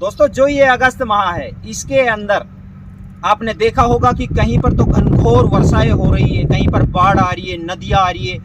दोस्तों जो ये अगस्त माह है इसके अंदर आपने देखा होगा कि कहीं पर तो घनघोर वर्षाएं हो रही है, कहीं पर बाढ़ आ रही है, नदियां आ रही है।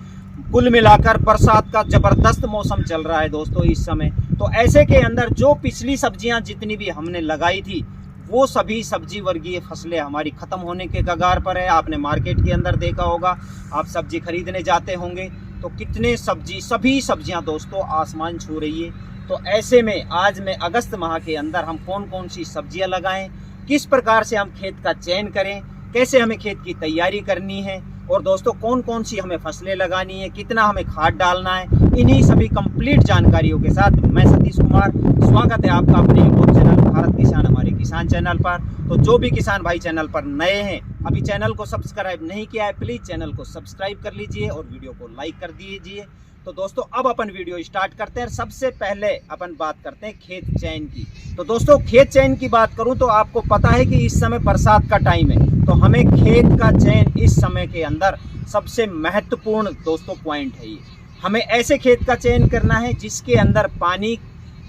कुल मिलाकर बरसात का जबरदस्त मौसम चल रहा है दोस्तों इस समय। तो ऐसे के अंदर जो पिछली सब्जियां जितनी भी हमने लगाई थी वो सभी सब्जी वर्गीय फसलें हमारी खत्म होने के कगार पर है। आपने मार्केट के अंदर देखा होगा, आप सब्जी खरीदने जाते होंगे तो कितने सभी सब्जियां दोस्तों आसमान छू रही है। तो ऐसे में आज में अगस्त माह के अंदर हम कौन कौन सी सब्जियां लगाएं, किस प्रकार से हम खेत का चयन करें, कैसे हमें खेत की तैयारी करनी है और दोस्तों कौन कौन सी हमें फसलें लगानी है, कितना हमें खाद डालना है, इन्हीं सभी कंप्लीट जानकारियों के साथ मैं सतीश कुमार, स्वागत है आपका अपने यूट्यूब चैनल भारत किसान हमारे किसान चैनल पर। तो जो भी किसान भाई चैनल पर नए हैं, अभी चैनल को सब्सक्राइब नहीं किया है, प्लीज चैनल को सब्सक्राइब कर लीजिए और वीडियो को लाइक कर दीजिए। तो दोस्तों अब अपन वीडियो स्टार्ट करते हैं। सबसे पहले अपन बात करते हैं खेत चयन की। तो दोस्तों खेत चयन की बात करूं तो आपको पता है कि इस समय बरसात का टाइम है, तो हमें खेत का चयन इस समय के अंदर सबसे महत्वपूर्ण दोस्तों पॉइंट है ये। हमें ऐसे खेत का चयन करना है जिसके अंदर पानी,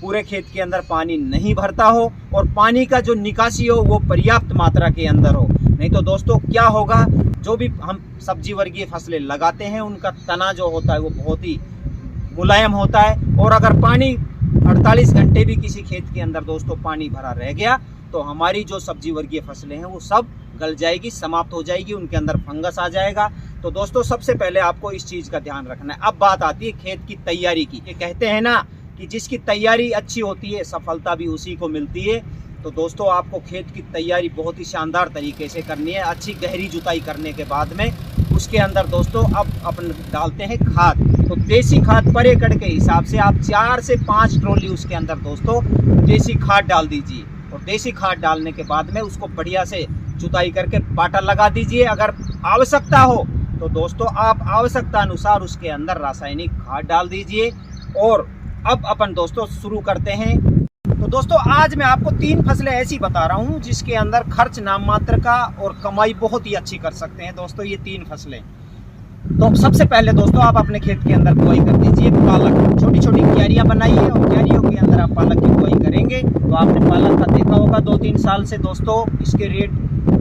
पूरे खेत के अंदर पानी नहीं भरता हो और पानी का जो निकासी हो वो पर्याप्त मात्रा के अंदर हो। नहीं तो दोस्तों क्या होगा, जो भी हम सब्जी वर्गीय फसलें लगाते हैं उनका तना जो होता है वो बहुत ही मुलायम होता है। और अगर पानी 48 घंटे भी किसी खेत के अंदर दोस्तों पानी भरा रह गया तो हमारी जो सब्जी वर्गीय फसलें हैं वो सब गल जाएगी, समाप्त हो जाएगी, उनके अंदर फंगस आ जाएगा। तो दोस्तों सबसे पहले आपको इस चीज़ का ध्यान रखना है। अब बात आती है खेत की तैयारी की। ये कहते हैं ना कि जिसकी तैयारी अच्छी होती है सफलता भी उसी को मिलती है। तो दोस्तों आपको खेत की तैयारी बहुत ही शानदार तरीके से करनी है। अच्छी गहरी जुताई करने के बाद में उसके अंदर दोस्तों अब अपन डालते हैं खाद। तो देसी खाद पर एकड़ के हिसाब से आप 4 से 5 ट्रॉली उसके अंदर दोस्तों देसी खाद डाल दीजिए। और देसी खाद डालने के बाद में उसको बढ़िया से जुताई करके पाटा लगा दीजिए। अगर आवश्यकता हो तो दोस्तों आप आवश्यकता अनुसार उसके अंदर रासायनिक खाद डाल दीजिए। और अब अपन दोस्तों शुरू करते हैं। तो दोस्तों आज मैं आपको 3 फसलें ऐसी बता रहा हूं जिसके अंदर खर्च नाम मात्र का और कमाई बहुत ही अच्छी कर सकते हैं दोस्तों ये 3 फसलें। तो सबसे पहले दोस्तों आप अपने खेत के अंदर बुआई कर दीजिए पालक। छोटी छोटी क्यारियां बनाइए और क्यारियों के अंदर आप पालक की बुआई करेंगे। तो आपने पालक का देखा होगा 2-3 साल से दोस्तों इसके रेट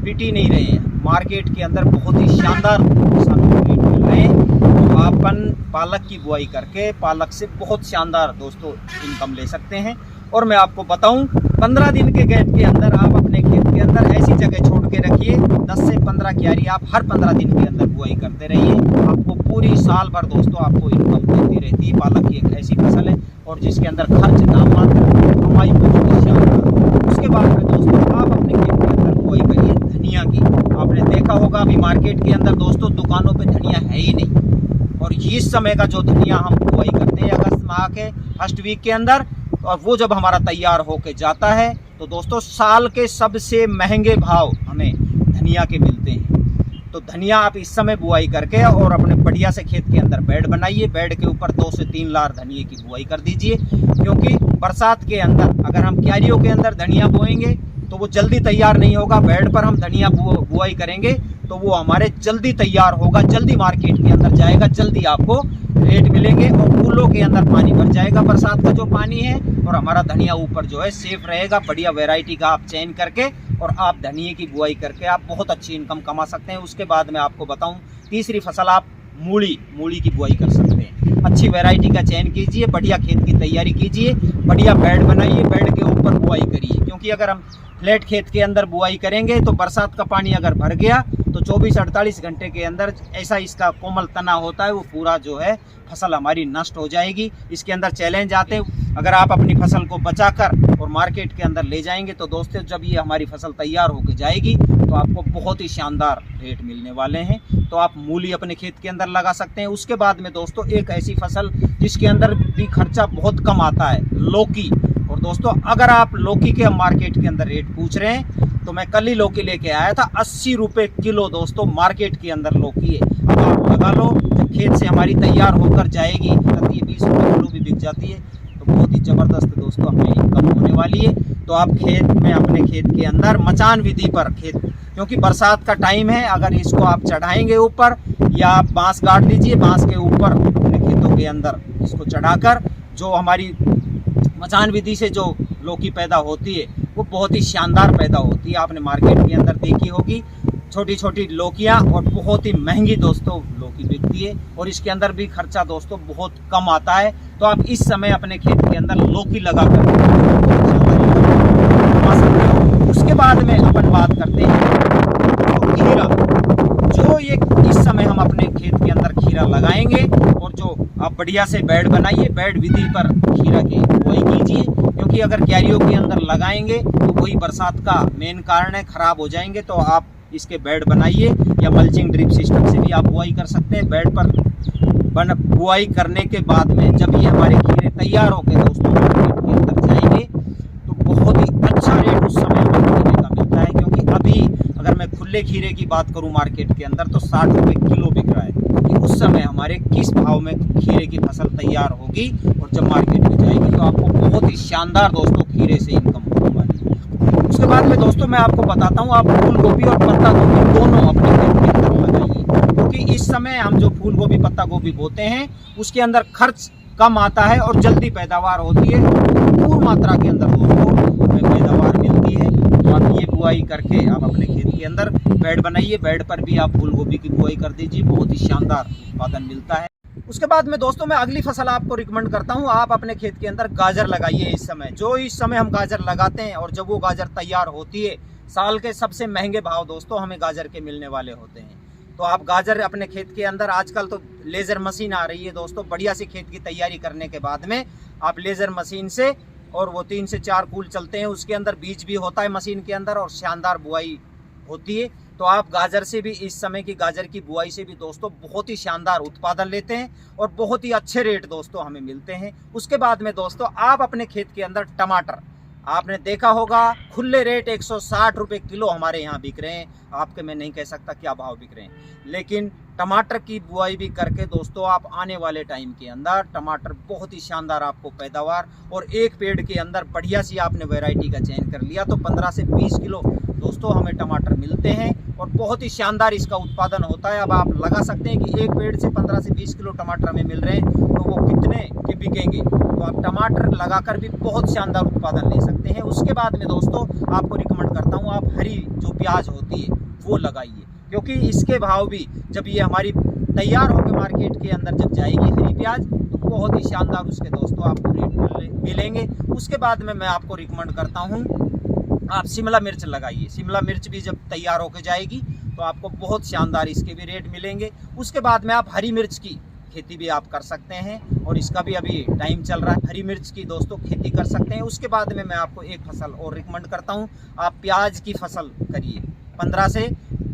पिट ही नहीं रहे हैं। मार्केट के अंदर बहुत ही शानदार रेट मिल रहे हैं। तो अपन पालक की बुआई करके पालक से बहुत शानदार दोस्तों इनकम ले सकते हैं। और मैं आपको बताऊं 15 दिन के गैप के अंदर आप अपने खेत के अंदर ऐसी जगह छोड़ के रखिए 10 से 15 क्यारी आप हर 15 दिन के अंदर बुआई करते रहिए। आपको पूरी साल भर दोस्तों आपको इनकम मिलती रहती है। पालक की एक ऐसी फसल है और जिसके अंदर खर्च नाम मात्र, कमाई बहुत ही शानदार। उसके बाद में दोस्तों आप अपने खेत के अंदर बुआई करिए धनिया की। आपने देखा होगा अभी मार्केट के अंदर दोस्तों दुकानों पर धनिया है ही नहीं। और इस समय का जो धनिया हम बुआई करते हैं अगस्त माह के फर्स्ट वीक के अंदर, और वो जब हमारा तैयार होके जाता है तो दोस्तों साल के सबसे महंगे भाव हमें धनिया के मिलते हैं। तो धनिया आप इस समय बुआई करके और अपने बढ़िया से खेत के अंदर बेड बनाइए। बेड के ऊपर 2 से 3 लार धनिया की बुआई कर दीजिए। क्योंकि बरसात के अंदर अगर हम क्यारियों के अंदर धनिया बोएंगे तो वो जल्दी तैयार नहीं होगा। बेड पर हम धनिया बुआई करेंगे तो वो हमारे जल्दी तैयार होगा, जल्दी मार्केट के अंदर जाएगा, जल्दी आपको रेट मिलेंगे और फूलों के अंदर पानी भर जाएगा बरसात का जो पानी है। और हमारा धनिया ऊपर जो है सेफ रहेगा। बढ़िया वैरायटी का आप चयन करके और आप धनिया की बुआई करके आप बहुत अच्छी इनकम कमा सकते हैं। उसके बाद मैं आपको बताऊं तीसरी फसल आप मूली की बुआई कर सकते हैं। अच्छी वैरायटी का चयन कीजिए, बढ़िया खेत की तैयारी कीजिए, बढ़िया बेड बनाइए, बेड के ऊपर बुआई करिए। क्योंकि अगर हम फ्लैट खेत के अंदर बुआई करेंगे तो बरसात का पानी अगर भर गया तो 24-48 घंटे के अंदर ऐसा इसका कोमल तना होता है वो पूरा जो है फसल हमारी नष्ट हो जाएगी। इसके अंदर चैलेंज आते हैं। अगर आप अपनी फसल को बचाकर और मार्केट के अंदर ले जाएंगे तो दोस्तों जब ये हमारी फसल तैयार होकर जाएगी तो आपको बहुत ही शानदार रेट मिलने वाले हैं। तो आप मूली अपने खेत के अंदर लगा सकते हैं। उसके बाद में दोस्तों एक ऐसी फसल जिसके अंदर भी खर्चा बहुत कम आता है, लौकी। और दोस्तों अगर आप लौकी के मार्केट के अंदर रेट पूछ रहे हैं तो मैं कल ही लौकी लेके आया था 80 रुपये किलो दोस्तों मार्केट के अंदर लौकी है। अब आप लगा लो, जब खेत से हमारी तैयार होकर जाएगी 20 रुपये किलो भी बिक जाती है तो बहुत ही ज़बरदस्त दोस्तों हमें इनकम होने वाली है। तो आप खेत में अपने खेत के अंदर मचान विधि पर खेत, क्योंकि बरसात का टाइम है, अगर इसको आप चढ़ाएंगे ऊपर या आप बांस गाड़ लीजिए, बांस के ऊपर अपने खेतों के अंदर इसको चढ़ाकर जो हमारी मचान विधि से जो लौकी पैदा होती है वो बहुत ही शानदार पैदा होती है। आपने मार्केट के अंदर देखी होगी छोटी छोटी लौकियाँ, और बहुत ही महंगी दोस्तों लौकी बिकती है, और इसके अंदर भी खर्चा दोस्तों बहुत कम आता है। तो आप इस समय अपने खेत के अंदर लौकी लगा कर कमा सकते हो। उसके बाद में अपन बात करते हैं तो खीरा, जो ये इस समय हम अपने खेत के अंदर खीरा लगाएंगे, और जो आप बढ़िया से बेड बनाइए, बेड विधि पर खीरा की बुआई कीजिए, क्योंकि अगर क्यारियों के अंदर लगाएंगे तो वही बरसात का मेन कारण है, खराब हो जाएंगे। तो आप इसके बेड बनाइए, या मल्चिंग ड्रिप सिस्टम से भी आप बुआई कर सकते हैं। बेड पर बुआई करने के बाद में जब ये हमारे खीरे तैयार होकर दोस्तों मार्केट के अंदर जाएंगे तो बहुत ही अच्छा रेट उस समय हमें खीरे का मिलता है। क्योंकि अभी अगर मैं खुले खीरे की बात करूं मार्केट के अंदर तो 60 रुपये किलो बिक रहा है, कि उस समय हमारे किस भाव में खीरे की फसल तैयार होगी और जब मार्केट में जाएगी तो आपको बहुत ही शानदार दोस्तों खीरे से इनकम होने वाली है। उसके बाद में दोस्तों मैं आपको बताता हूँ, आप फूल गोभी और पत्ता गोभी दोनों अपने खेत के अंदर लगाइए, क्योंकि इस समय हम जो फूल गोभी पत्ता गोभी बोते हैं उसके अंदर खर्च कम आता है और जल्दी पैदावार होती है, भरपूर मात्रा के अंदर दोस्तों हमें पैदावार मिलती है। तो आप ये बुआई करके आप अपने खेत के अंदर बेड बनाइए, बेड पर भी आप फूल गोभी की बुआई कर दीजिए, बहुत ही शानदार उत्पादन मिलता है। उसके बाद में दोस्तों मैं अगली फसल आपको रिकमेंड करता हूँ, आप अपने खेत के अंदर गाजर लगाइए। इस समय जो इस समय हम गाजर लगाते हैं और जब वो गाजर तैयार होती है, साल के सबसे महंगे भाव दोस्तों हमें गाजर के मिलने वाले होते हैं। तो आप गाजर अपने खेत के अंदर, आजकल तो लेज़र मशीन आ रही है दोस्तों, बढ़िया से खेत की तैयारी करने के बाद में आप लेज़र मशीन से, और वो 3 से 4 कूल चलते हैं, उसके अंदर बीज भी होता है मशीन के अंदर और शानदार बुआई होती है। तो आप गाजर से भी, इस समय की गाजर की बुआई से भी दोस्तों बहुत ही शानदार उत्पादन लेते हैं और बहुत ही अच्छे रेट दोस्तों हमें मिलते हैं। उसके बाद में दोस्तों आप अपने खेत के अंदर टमाटर, आपने देखा होगा खुले रेट 160 रुपये किलो हमारे यहाँ बिक रहे हैं। आपके मैं नहीं कह सकता क्या भाव बिक रहे हैं, लेकिन टमाटर की बुआई भी करके दोस्तों आप आने वाले टाइम के अंदर टमाटर बहुत ही शानदार आपको पैदावार, और एक पेड़ के अंदर बढ़िया सी आपने वैरायटी का चयन कर लिया तो 15 से 20 किलो दोस्तों हमें टमाटर मिलते हैं और बहुत ही शानदार इसका उत्पादन होता है। अब आप लगा सकते हैं कि एक पेड़ से 15 से 20 किलो टमाटर हमें मिल रहे हैं तो वो कितने के बिकेंगे। तो आप टमाटर लगाकर भी बहुत शानदार उत्पादन ले सकते हैं। उसके बाद में दोस्तों आपको रिकमेंड करता हूँ, आप हरी जो प्याज होती है वो लगाइए, क्योंकि इसके भाव भी जब ये हमारी तैयार होकर मार्केट के अंदर जब जाएगी हरी प्याज तो बहुत ही शानदार उसके दोस्तों आपको रेट मिलेंगे। उसके बाद में मैं आपको रिकमेंड करता हूँ आप शिमला मिर्च लगाइए। शिमला मिर्च भी जब तैयार होकर जाएगी तो आपको बहुत शानदार इसके भी रेट मिलेंगे। उसके बाद में आप हरी मिर्च की खेती भी आप कर सकते हैं और इसका भी अभी टाइम चल रहा है, हरी मिर्च की दोस्तों खेती कर सकते हैं। उसके बाद में मैं आपको एक फसल और रिकमेंड करता हूं, आप प्याज की फसल करिए। 15 से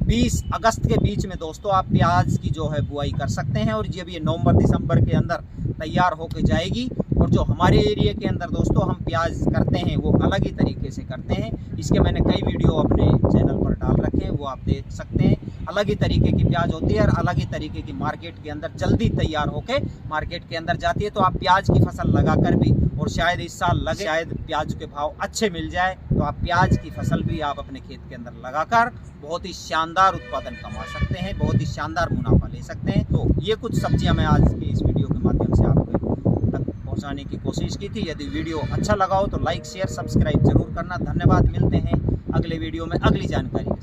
20 अगस्त के बीच में दोस्तों आप प्याज की जो है बुआई कर सकते हैं और जब ये नवंबर दिसंबर के अंदर तैयार होकर जाएगी, और जो हमारे एरिया के अंदर दोस्तों हम प्याज करते हैं वो अलग ही तरीके से करते हैं। इसके मैंने कई वीडियो अपने चैनल पर डाल रखे हैं, वो आप देख सकते हैं। अलग ही तरीके की प्याज होती है और अलग ही तरीके की मार्केट के अंदर जल्दी तैयार होके मार्केट के अंदर जाती है। तो आप प्याज की फसल लगा कर भी, और शायद इस साल लगे, शायद प्याज के भाव अच्छे मिल जाए, तो आप प्याज की फसल भी आप अपने खेत के अंदर लगाकर बहुत ही शानदार उत्पादन कमा सकते हैं, बहुत ही शानदार मुनाफा ले सकते हैं। तो ये कुछ सब्जियां मैं आज की इस वीडियो के माध्यम से आपको तक पहुंचाने की कोशिश की थी। यदि वीडियो अच्छा लगा हो तो लाइक शेयर सब्सक्राइब जरूर करना। धन्यवाद। मिलते हैं अगले वीडियो में अगली जानकारी।